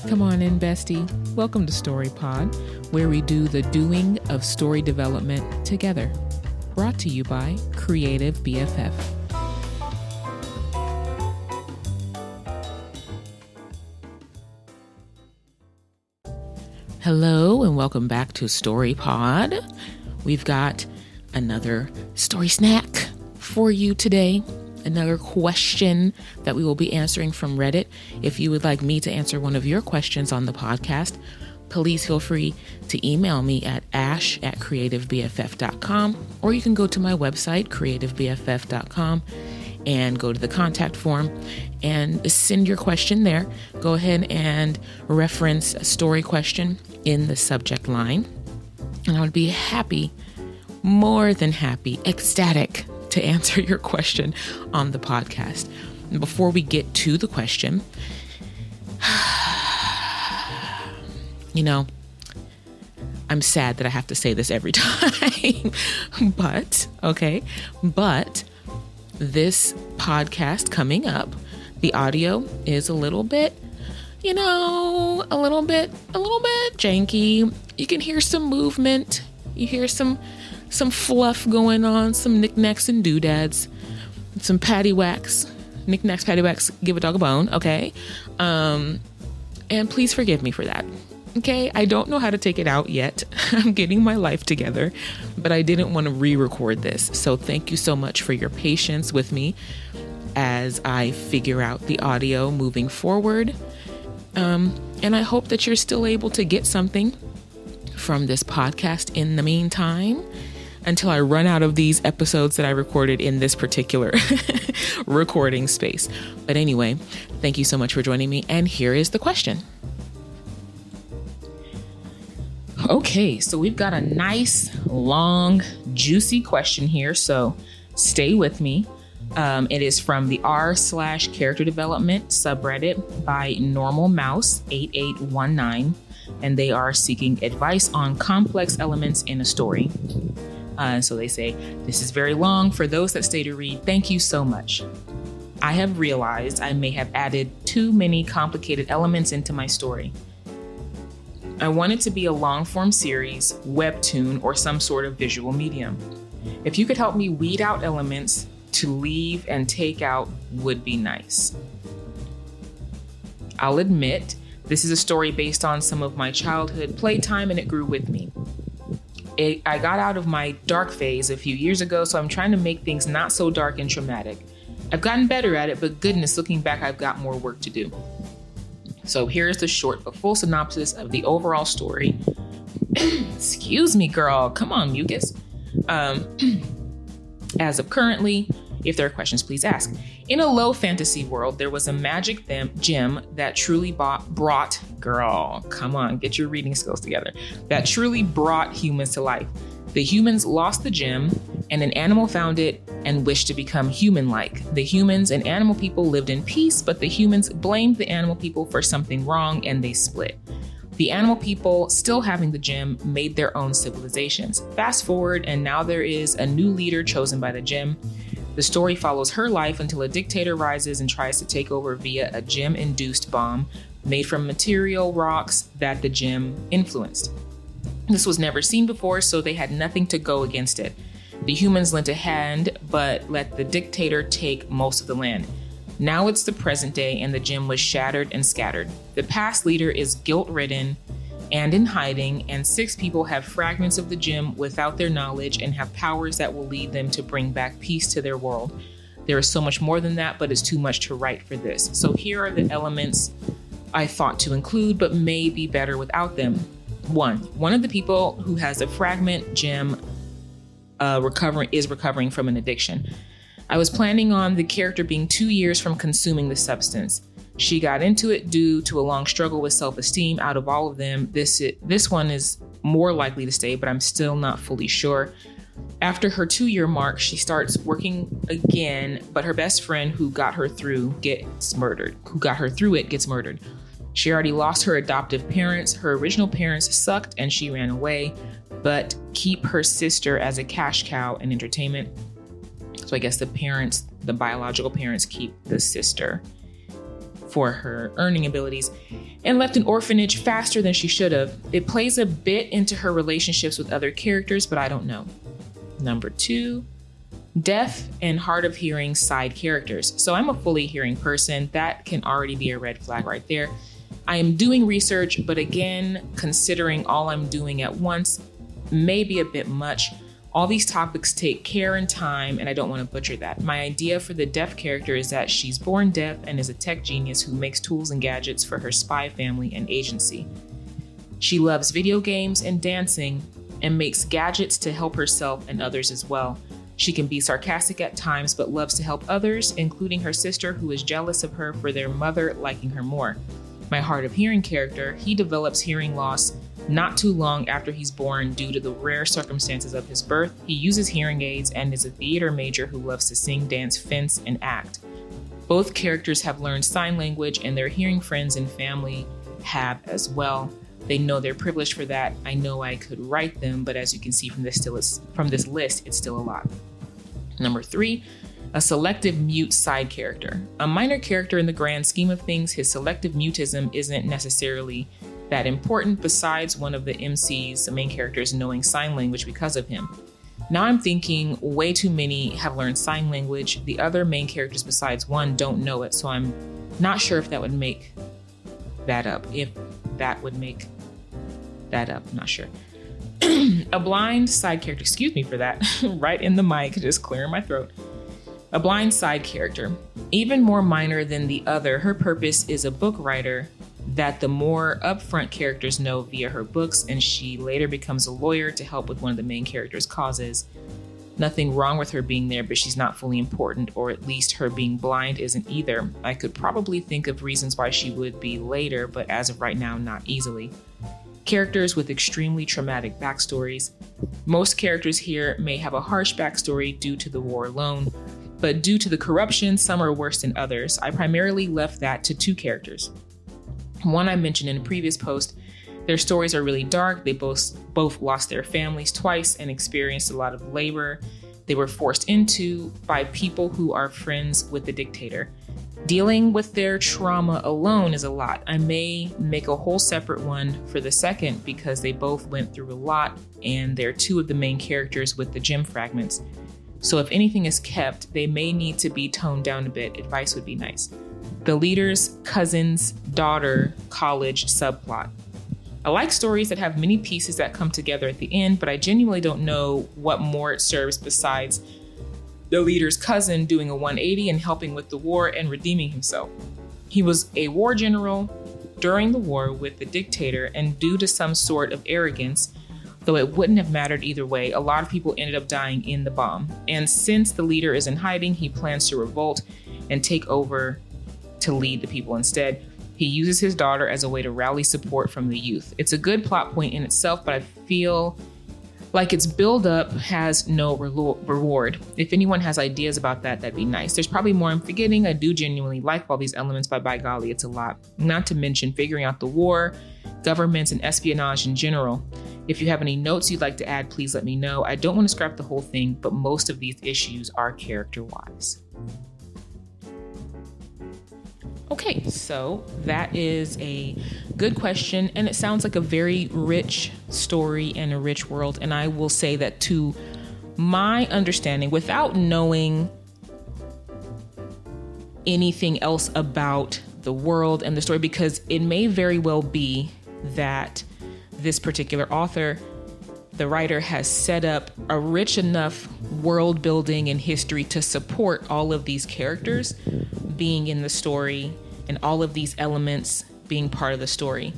Come on in, bestie. Welcome to Story Pod, where we do the doing of story development together. Brought to you by Creative BFF. Hello and welcome back to Story Pod. We've got another story snack for you today. Another question that we will be answering from Reddit. If you would like me to answer one of your questions on the podcast, please feel free to email me at ash@creativebff.com, or you can go to my website, creativebff.com, and go to the contact form and send your question there. Go ahead and reference a story question in the subject line. And I would be happy, more than happy, ecstatic to answer your question on the podcast. And before we get to the question, I'm sad that I have to say this every time, but this podcast coming up, the audio is a little bit janky. You can hear some movement. You hear some fluff going on, some knickknacks and doodads, some paddywhacks, knickknacks, paddywhacks, give a dog a bone, okay? And please forgive me for that, okay? I don't know how to take it out yet. I'm getting my life together, but I didn't want to re-record this. So thank you so much for your patience with me as I figure out the audio moving forward. And I hope that you're still able to get something from this podcast in the meantime, until I run out of these episodes that I recorded in this particular recording space. But anyway, thank you so much for joining me. And here is the question. Okay, so we've got a nice, long, juicy question here. So stay with me. It is from the r/character development subreddit by Normal Mouse 8819. And they are seeking advice on complex elements in a story. So they say, this is very long. For those that stay to read, thank you so much. I have realized I may have added too many complicated elements into my story. I want it to be a long-form series, webtoon, or some sort of visual medium. If you could help me weed out elements to leave and take out would be nice. I'll admit, this is a story based on some of my childhood playtime, and it grew with me. I got out of my dark phase a few years ago, so I'm trying to make things not so dark and traumatic. I've gotten better at it, but goodness, looking back, I've got more work to do. So here's the short but full synopsis of the overall story. Excuse me, girl. Come on, mucus. As of currently, if there are questions, please ask. In a low fantasy world, there was a magic gem that truly brought, girl, come on, get your reading skills together, that truly brought humans to life. The humans lost the gem, and an animal found it and wished to become human-like. The humans and animal people lived in peace, but the humans blamed the animal people for something wrong, and they split. The animal people, still having the gem, made their own civilizations. Fast forward, and now there is a new leader chosen by the gem. The story follows her life until a dictator rises and tries to take over via a gem-induced bomb made from material rocks that the gem influenced. This was never seen before, so they had nothing to go against it. The humans lent a hand, but let the dictator take most of the land. Now it's the present day, and the gem was shattered and scattered. The past leader is guilt-ridden and in hiding, and 6 people have fragments of the gem without their knowledge and have powers that will lead them to bring back peace to their world. There is so much more than that, but it's too much to write for this. So here are the elements I thought to include, but may be better without them. One of the people who has a fragment gem recovering from an addiction. I was planning on the character being 2 years from consuming the substance. She got into it due to a long struggle with self-esteem. Out of all of them, this one is more likely to stay, but I'm still not fully sure. After her 2-year mark, she starts working again, but her best friend who got her through it gets murdered. She already lost her adoptive parents. Her original parents sucked and she ran away, but keep her sister as a cash cow and entertainment. So I guess the biological parents keep the sister. for her earning abilities and left an orphanage faster than she should have. It plays a bit into her relationships with other characters, but I don't know. Number 2, deaf and hard of hearing side characters. So I'm a fully hearing person. That can already be a red flag right there. I am doing research, but again, considering all I'm doing at once may be a bit much. All these topics take care and time, and I don't want to butcher that. My idea for the deaf character is that she's born deaf and is a tech genius who makes tools and gadgets for her spy family and agency. She loves video games and dancing and makes gadgets to help herself and others as well. She can be sarcastic at times, but loves to help others, including her sister, who is jealous of her for their mother liking her more. My hard of hearing character, he develops hearing loss not too long after he's born due to the rare circumstances of his birth. He uses hearing aids and is a theater major who loves to sing, dance, fence, and act. Both characters have learned sign language, and their hearing friends and family have as well. They know they're privileged for that. I know I could write them, but as you can see from this list, it's still a lot. Number 3, a selective mute side character. A minor character in the grand scheme of things, his selective mutism isn't necessarily that important besides one of the MC's, the main characters, knowing sign language because of him. Now I'm thinking way too many have learned sign language. The other main characters besides one don't know it, so I'm not sure if that would make that up. I'm not sure. A blind side character, excuse me for that, right in the mic, just clearing my throat. A blind side character, even more minor than the other. Her purpose is a book writer that the more upfront characters know via her books, and she later becomes a lawyer to help with one of the main characters' causes. Nothing wrong with her being there, but she's not fully important, or at least her being blind isn't either. I could probably think of reasons why she would be later, but as of right now, not easily. Characters with extremely traumatic backstories. Most characters here may have a harsh backstory due to the war alone, but due to the corruption, some are worse than others. I primarily left that to 2 characters. One I mentioned in a previous post. Their stories are really dark. They both lost their families twice and experienced a lot of labor they were forced into by people who are friends with the dictator. Dealing with their trauma alone is a lot. I may make a whole separate one for the second because they both went through a lot and they're 2 of the main characters with the gem fragments. So if anything is kept, they may need to be toned down a bit. Advice would be nice. The leader's cousin's daughter college subplot. I like stories that have many pieces that come together at the end, but I genuinely don't know what more it serves besides the leader's cousin doing a 180 and helping with the war and redeeming himself. He was a war general during the war with the dictator, and due to some sort of arrogance, though it wouldn't have mattered either way, a lot of people ended up dying in the bomb. And since the leader is in hiding, he plans to revolt and take over to lead the people instead. He uses his daughter as a way to rally support from the youth. It's a good plot point in itself, but I feel like its build-up has no reward. If anyone has ideas about that, that'd be nice. There's probably more I'm forgetting. I do genuinely like all these elements, but by golly, it's a lot. Not to mention figuring out the war, governments, and espionage in general. If you have any notes you'd like to add, please let me know. I don't want to scrap the whole thing, but most of these issues are character-wise. Okay, so that is a good question, and it sounds like a very rich story and a rich world. And I will say that to my understanding, without knowing anything else about the world and the story, because it may very well be that this particular author, the writer, has set up a rich enough world building and history to support all of these characters being in the story and all of these elements being part of the story.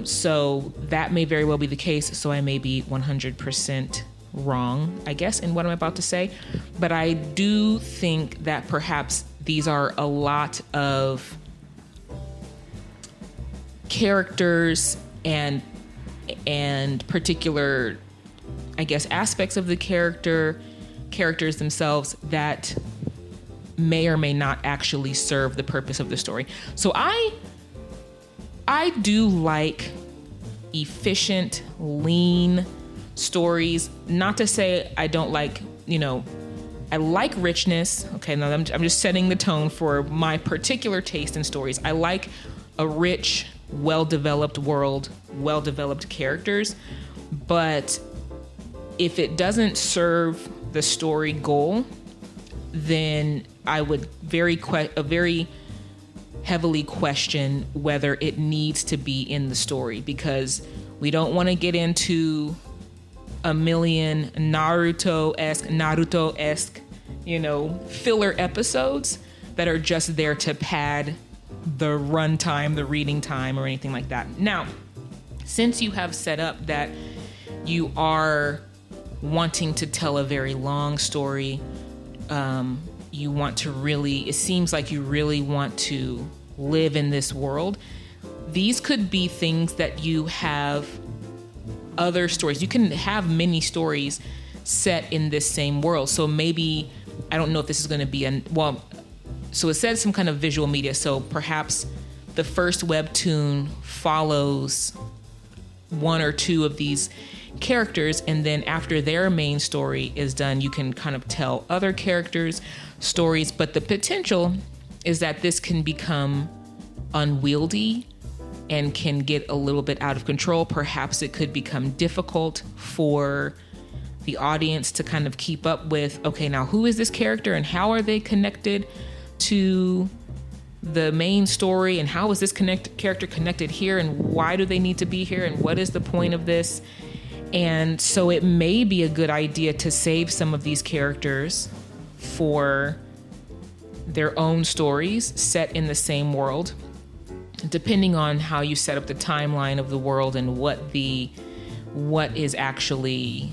So that may very well be the case. So I may be 100% wrong, I guess, in what I'm about to say. But I do think that perhaps these are a lot of characters and particular, I guess, aspects of the characters themselves that may or may not actually serve the purpose of the story. So I do like efficient, lean stories. Not to say I don't like, I like richness. Okay, now I'm just setting the tone for my particular taste in stories. I like a rich, well-developed world, well-developed characters, but if it doesn't serve the story goal, then I would very heavily question whether it needs to be in the story, because we don't want to get into a million Naruto-esque, filler episodes that are just there to pad the runtime, the reading time, or anything like that. Now, since you have set up that you are wanting to tell a very long story, you want to it seems like you really want to live in this world. These could be things that you have other stories. You can have many stories set in this same world. So maybe, I don't know if this is going to be so it says some kind of visual media. So perhaps the first webtoon follows one or two of these characters, and then after their main story is done, you can kind of tell other characters' stories. But the potential is that this can become unwieldy and can get a little bit out of control. Perhaps it could become difficult for the audience to kind of keep up with, okay, now who is this character and how are they connected to the main story, and how is this character connected here, and why do they need to be here, and what is the point of this? And so it may be a good idea to save some of these characters for their own stories set in the same world, depending on how you set up the timeline of the world and what is actually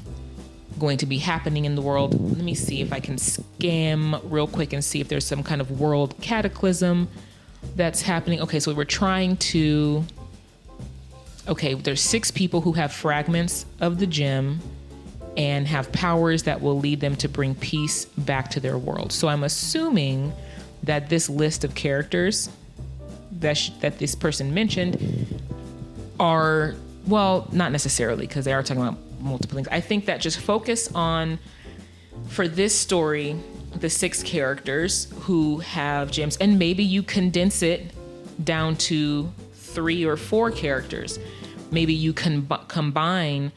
going to be happening in the world. Let me see if I can skim real quick and see if there's some kind of world cataclysm that's happening. Okay, so there's 6 people who have fragments of the gem and have powers that will lead them to bring peace back to their world. So I'm assuming that this list of characters that this person mentioned are, well, not necessarily, because they are talking about multiple things. I think that just focus on, for this story, the 6 characters who have gems, and maybe you condense it down to 3 or 4 characters. Maybe you can combine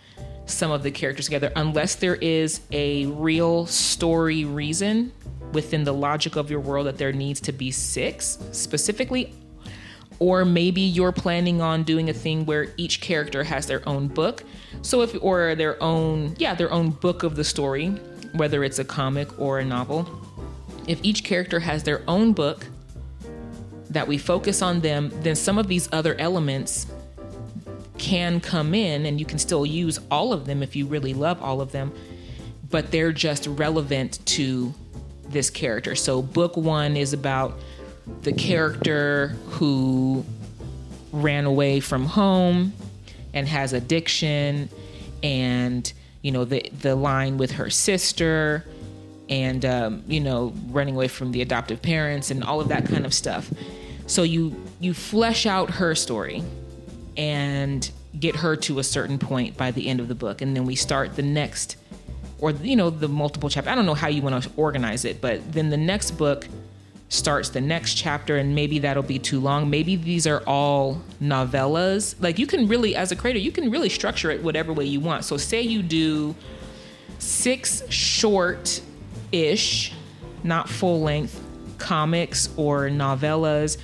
some of the characters together, unless there is a real story reason within the logic of your world that there needs to be 6 specifically. Or maybe you're planning on doing a thing where each character has their own book. Or their own book of the story, whether it's a comic or a novel. If each character has their own book that we focus on them, then some of these other elements can come in, and you can still use all of them if you really love all of them, but they're just relevant to this character. So book 1 is about the character who ran away from home and has addiction, and the line with her sister, and running away from the adoptive parents and all of that kind of stuff. So you flesh out her story and get her to a certain point by the end of the book, and then we start the next, or the multiple chapters. I don't know how you want to organize it, but then the next book starts the next chapter, and maybe that'll be too long. Maybe these are all novellas. Like, you can really, as a creator, you can really structure it whatever way you want. So say you do 6 short-ish, not full-length comics or novellas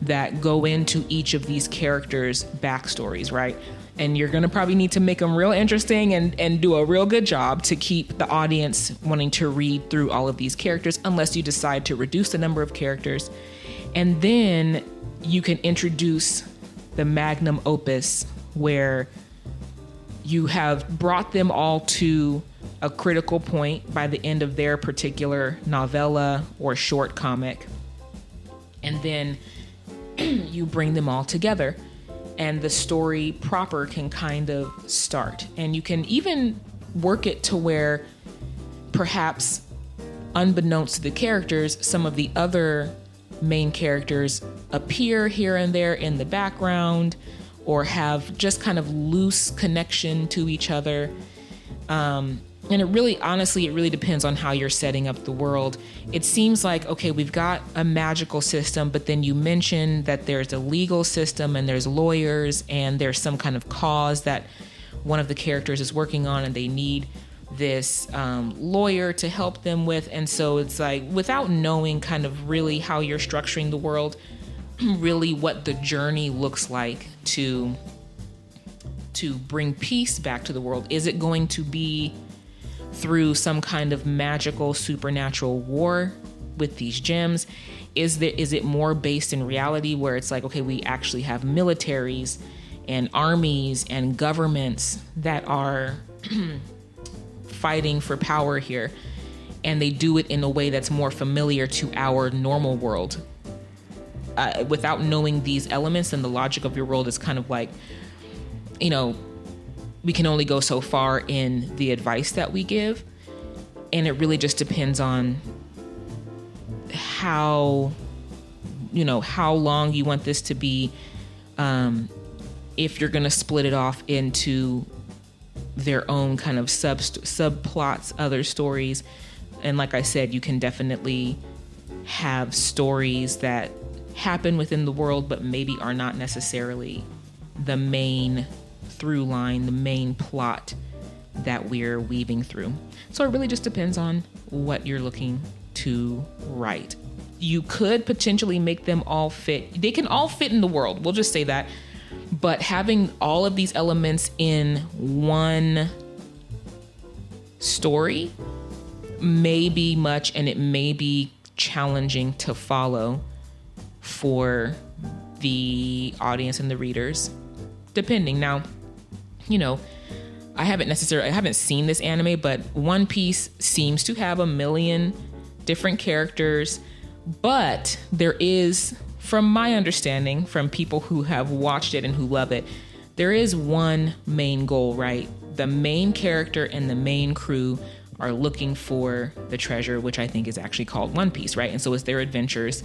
that go into each of these characters' backstories, right? And you're going to probably need to make them real interesting and do a real good job to keep the audience wanting to read through all of these characters, unless you decide to reduce the number of characters. And then you can introduce the magnum opus, where you have brought them all to a critical point by the end of their particular novella or short comic. And then you bring them all together, and the story proper can kind of start. And you can even work it to where, perhaps unbeknownst to the characters, some of the other main characters appear here and there in the background, or have just kind of loose connection to each other. And it really depends on how you're setting up the world. It seems like, okay, we've got a magical system, but then you mention that there's a legal system and there's lawyers and there's some kind of cause that one of the characters is working on, and they need this lawyer to help them with. And so it's like, without knowing kind of really how you're structuring the world, really what the journey looks like to bring peace back to the world. Is it going to be through some kind of magical supernatural war with these gems? Is it more based in reality, where it's like, okay, we actually have militaries and armies and governments that are fighting for power here, and they do it in a way that's more familiar to our normal world? Without knowing these elements, and the logic of your world is kind of like, we can only go so far in the advice that we give. And it really just depends on how long you want this to be. If you're going to split it off into their own kind of subplots, other stories. And like I said, you can definitely have stories that happen within the world, but maybe are not necessarily the main through line, the main plot that we're weaving through. So it really just depends on what you're looking to write. You could potentially make them all fit. They can all fit in the world. We'll just say that. But having all of these elements in one story may be much, and it may be challenging to follow for the audience and the readers, depending. Now, I haven't seen this anime, but One Piece seems to have 1 million different characters, but there is, from my understanding, from people who have watched it and who love it, there is one main goal, right? The main character and the main crew are looking for the treasure, which I think is actually called One Piece, right? And so it's their adventures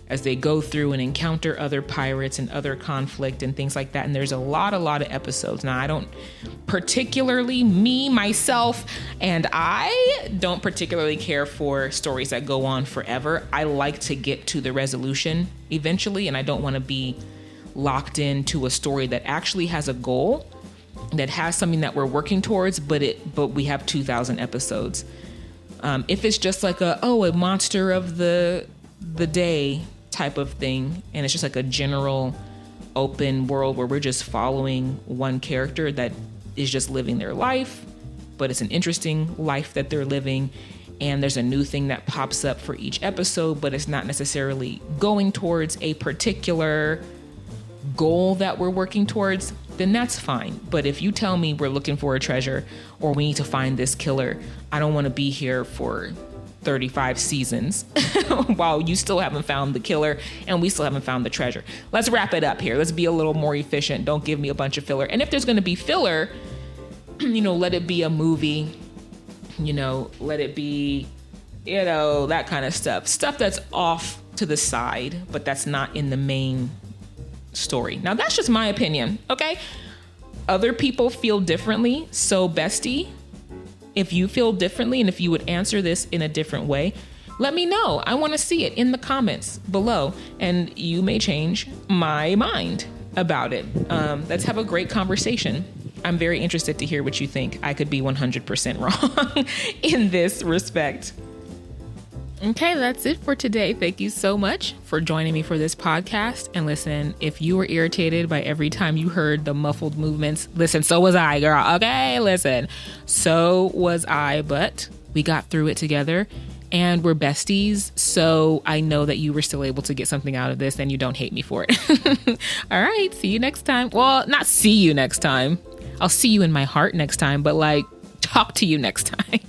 as they go through and encounter other pirates and other conflict and things like that. And there's a lot of episodes. Now, I don't particularly, myself, and I don't particularly care for stories that go on forever. I like to get to the resolution eventually, and I don't want to be locked into a story that actually has a goal, that has something that we're working towards, but we have 2,000 episodes. If it's just like a monster of the day type of thing, and it's just like a general open world where we're just following one character that is just living their life, but it's an interesting life that they're living, and there's a new thing that pops up for each episode, but it's not necessarily going towards a particular goal that we're working towards, then that's fine. But if you tell me we're looking for a treasure, or we need to find this killer, I don't want to be here for 35 seasons while you still haven't found the killer and we still haven't found the treasure. Let's wrap it up here. Let's be a little more efficient. Don't give me a bunch of filler. And if there's going to be filler, let it be a movie, let it be, that kind of stuff that's off to the side, but that's not in the main story. Now, that's just my opinion. Okay. Other people feel differently. So bestie, if you feel differently and if you would answer this in a different way, let me know. I want to see it in the comments below, and you may change my mind about it. Let's have a great conversation. I'm very interested to hear what you think. I could be 100% wrong in this respect. Okay, that's it for today. Thank you so much for joining me for this podcast. And listen, if you were irritated by every time you heard the muffled movements, listen, so was I, girl. Okay, listen, so was I, but we got through it together and we're besties. So I know that you were still able to get something out of this and you don't hate me for it. All right, see you next time. Well, not see you next time. I'll see you in my heart next time, but talk to you next time.